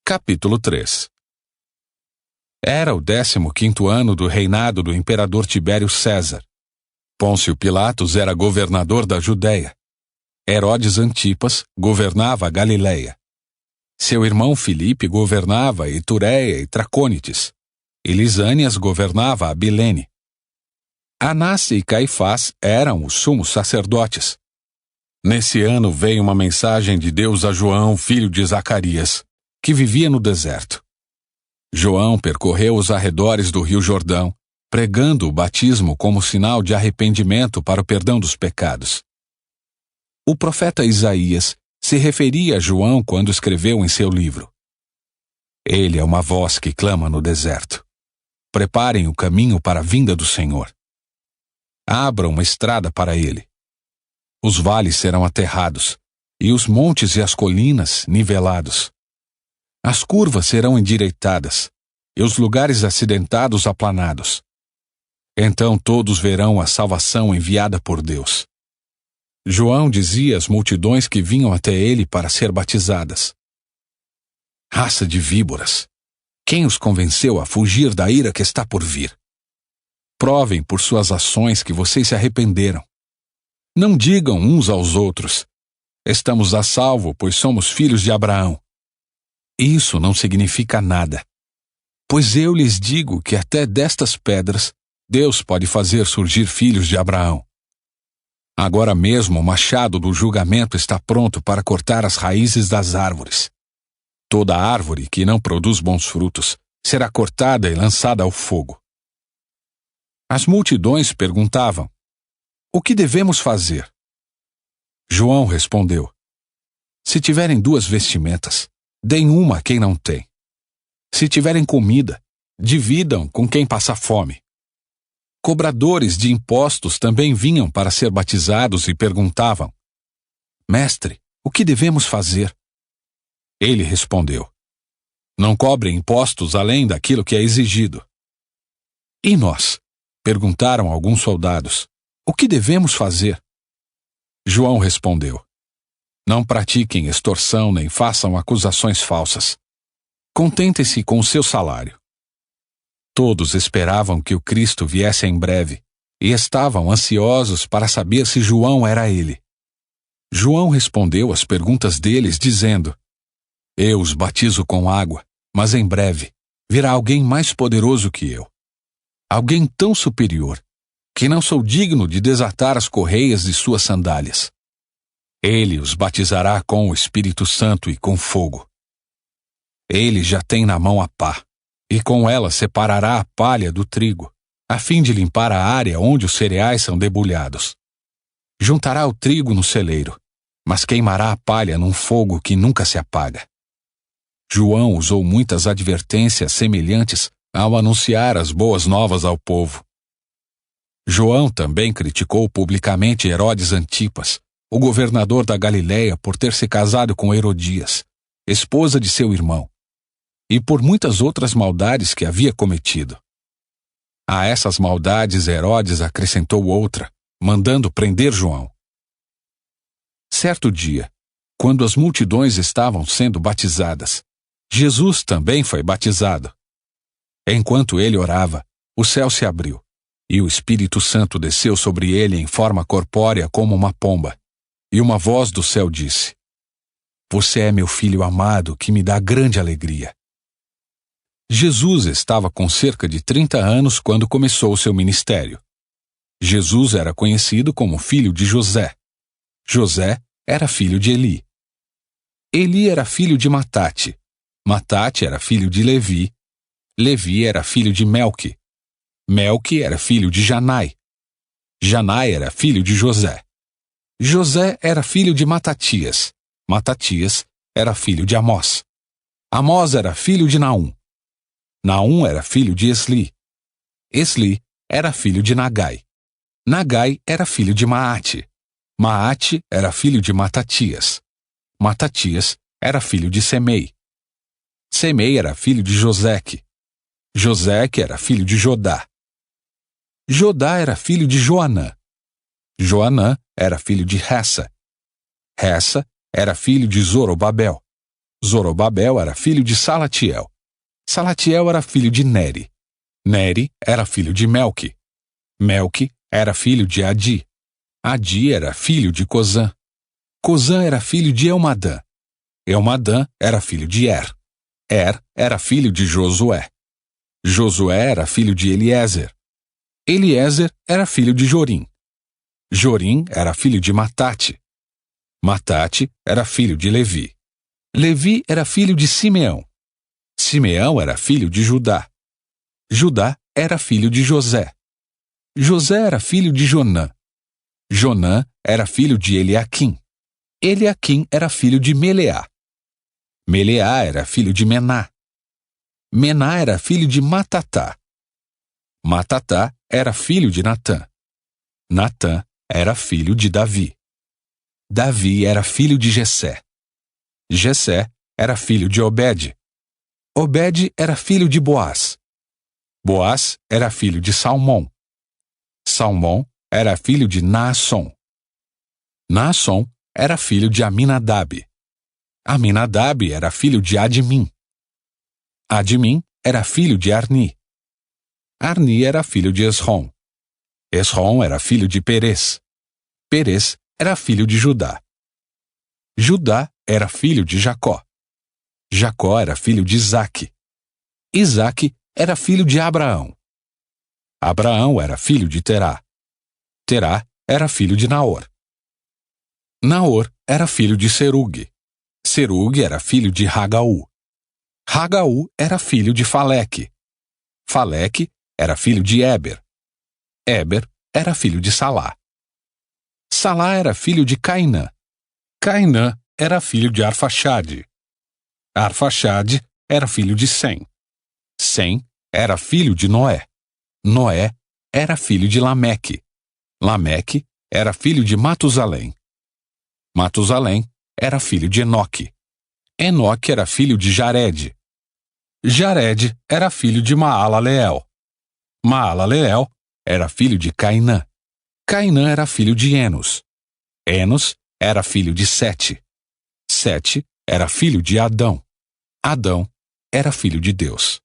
Capítulo 3. Era o 15º ano do reinado do imperador Tibério César. Pôncio Pilatos era governador da Judéia. Herodes Antipas governava a Galiléia. Seu irmão Filipe governava Itureia e Tracônites. E Lisânias governava a Abilene. Anás e Caifás eram os sumos sacerdotes. Nesse ano veio uma mensagem de Deus a João, filho de Zacarias, que vivia no deserto. João percorreu os arredores do rio Jordão, pregando o batismo como sinal de arrependimento para o perdão dos pecados. O profeta Isaías se referia a João quando escreveu em seu livro: Ele é uma voz que clama no deserto. Preparem o caminho para a vinda do Senhor. Abram uma estrada para ele. Os vales serão aterrados, e os montes e as colinas nivelados. As curvas serão endireitadas, e os lugares acidentados aplanados. Então todos verão a salvação enviada por Deus. João dizia às multidões que vinham até ele para ser batizadas: Raça de víboras, quem os convenceu a fugir da ira que está por vir? Provem por suas ações que vocês se arrependeram. Não digam uns aos outros: estamos a salvo, pois somos filhos de Abraão. Isso não significa nada, pois eu lhes digo que até destas pedras Deus pode fazer surgir filhos de Abraão. Agora mesmo o machado do julgamento está pronto para cortar as raízes das árvores. Toda árvore que não produz bons frutos será cortada e lançada ao fogo. As multidões perguntavam: O que devemos fazer? João respondeu: Se tiverem 2 vestimentas, deem uma a quem não tem. Se tiverem comida, dividam com quem passa fome. Cobradores de impostos também vinham para ser batizados e perguntavam: Mestre, o que devemos fazer? Ele respondeu: Não cobrem impostos além daquilo que é exigido. E nós? Perguntaram alguns soldados: O que devemos fazer? João respondeu: Não pratiquem extorsão nem façam acusações falsas. Contentem-se com o seu salário. Todos esperavam que o Cristo viesse em breve e estavam ansiosos para saber se João era ele. João respondeu às perguntas deles, dizendo: Eu os batizo com água, mas em breve virá alguém mais poderoso que eu. Alguém tão superior, que não sou digno de desatar as correias de suas sandálias. Ele os batizará com o Espírito Santo e com fogo. Ele já tem na mão a pá, e com ela separará a palha do trigo, a fim de limpar a área onde os cereais são debulhados. Juntará o trigo no celeiro, mas queimará a palha num fogo que nunca se apaga. João usou muitas advertências semelhantes ao anunciar as boas novas ao povo. João também criticou publicamente Herodes Antipas, o governador da Galiléia, por ter se casado com Herodias, esposa de seu irmão, e por muitas outras maldades que havia cometido. A essas maldades Herodes acrescentou outra, mandando prender João. Certo dia, quando as multidões estavam sendo batizadas, Jesus também foi batizado. Enquanto ele orava, o céu se abriu, e o Espírito Santo desceu sobre ele em forma corpórea como uma pomba. E uma voz do céu disse: Você é meu filho amado, que me dá grande alegria. Jesus estava com cerca de 30 anos quando começou seu ministério. Jesus era conhecido como filho de José. José era filho de Eli. Eli era filho de Matate. Matate era filho de Levi. Levi era filho de Melque. Melque era filho de Janai. Janai era filho de José. José era filho de Matatias. Matatias era filho de Amós. Amós era filho de Naum. Naum era filho de Esli. Esli era filho de Nagai. Nagai era filho de Maate. Maate era filho de Matatias. Matatias era filho de Semei. Semei era filho de Joseque. Joseque era filho de Jodá. Jodá era filho de Joanã. Joanã era filho de Ressa. Ressa era filho de Zorobabel. Zorobabel era filho de Salatiel. Salatiel era filho de Neri. Neri era filho de Melque. Melque era filho de Adi. Adi era filho de Cozã. Cozã era filho de Elmadã. Elmadã era filho de Er. Er era filho de Josué. Josué era filho de Eliezer. Eliezer era filho de Jorim. Jorim era filho de Matate. Matate era filho de Levi. Levi era filho de Simeão. Simeão era filho de Judá. Judá era filho de José. José era filho de Jonã. Jonã era filho de Eliaquim. Eliaquim era filho de Meleá. Meleá era filho de Mená. Mená era filho de Matatá. Matatá era filho de Natã. Natã era filho de Davi. Davi era filho de Jessé. Jessé era filho de Obed. Obed era filho de Boaz. Boaz era filho de Salmão. Salmão era filho de Naasson. Naasson era filho de Aminadab. Aminadab era filho de Admim. Admim era filho de Arni. Arni era filho de Esrom. Esrom era filho de Perez. Perez era filho de Judá. Judá era filho de Jacó. Jacó era filho de Isaque. Isaque era filho de Abraão. Abraão era filho de Terá. Terá era filho de Naor. Naor era filho de Serugue. Serugue era filho de Ragaú. Ragaú era filho de Faleque. Faleque era filho de Éber. Éber era filho de Salá. Salá era filho de Cainã. Cainã era filho de Arfaxade. Arfaxade era filho de Sem. Sem era filho de Noé. Noé era filho de Lameque. Lameque era filho de Matusalém. Matusalém era filho de Enoque. Enoque era filho de Jared. Jared era filho de Maalaleel. Maalaleel era filho de Cainã. Cainã era filho de Enos. Enos era filho de Sete. Sete era filho de Adão. Adão era filho de Deus.